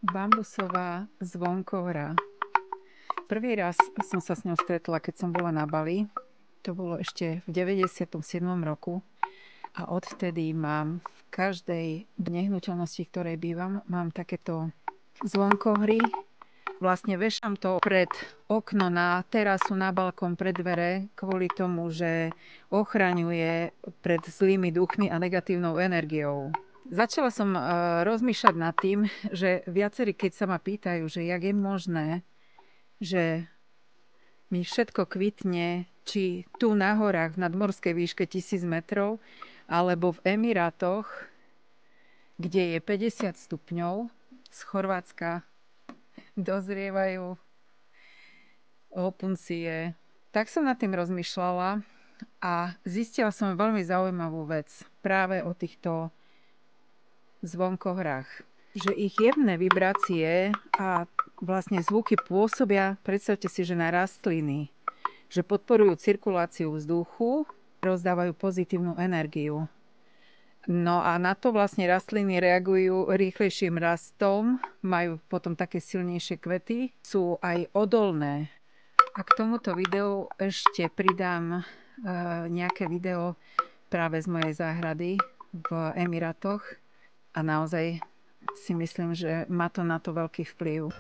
Bambusová zvonkohra. Prvý raz som sa s ňou stretla, keď som bola na Bali. To bolo ešte v 97. roku. A odvtedy mám v každej nehnuteľnosti, v ktorej bývam, mám takéto zvonkohry. Vlastne vešam to pred okno, na terasu, na balkón, pred dvere, kvôli tomu, že ochraňuje pred zlými duchmi a negatívnou energiou. Začala som rozmýšľať nad tým, že viacerí, keď sa ma pýtajú, že jak je možné, že mi všetko kvitne, či tu na horách v nadmorskej výške 1000 metrov, alebo v Emirátoch, kde je 50 stupňov, z Chorvátska dozrievajú opuncie. Tak som nad tým rozmýšľala a zistila som veľmi zaujímavú vec práve o týchto zvonkohrách. Že ich jemné vibrácie a vlastne zvuky pôsobia, predstavte si, že na rastliny, že podporujú cirkuláciu vzduchu, rozdávajú pozitívnu energiu. No a na to vlastne rastliny reagujú rýchlejším rastom, majú potom také silnejšie kvety, sú aj odolné. A k tomuto videu ešte pridám nejaké video práve z mojej záhrady v Emirátoch a naozaj si myslím, že má to na to veľký vplyv.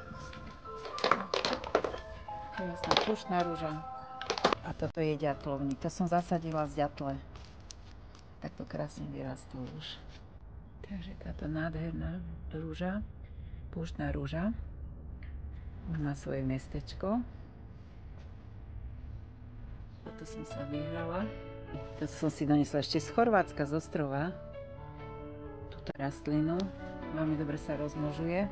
Jasná pušná ruža. A toto je ďatlovník. To som zasadila z ďatle. Tak to krásne vyrastlo už. Takže táto nádherná rúža, púštna rúža, má svoje miestečko. Toto som sa vyhrala. Toto som si donesla ešte z Chorvátska, z ostrova. Túto rastlinu veľmi dobre sa rozmnožuje.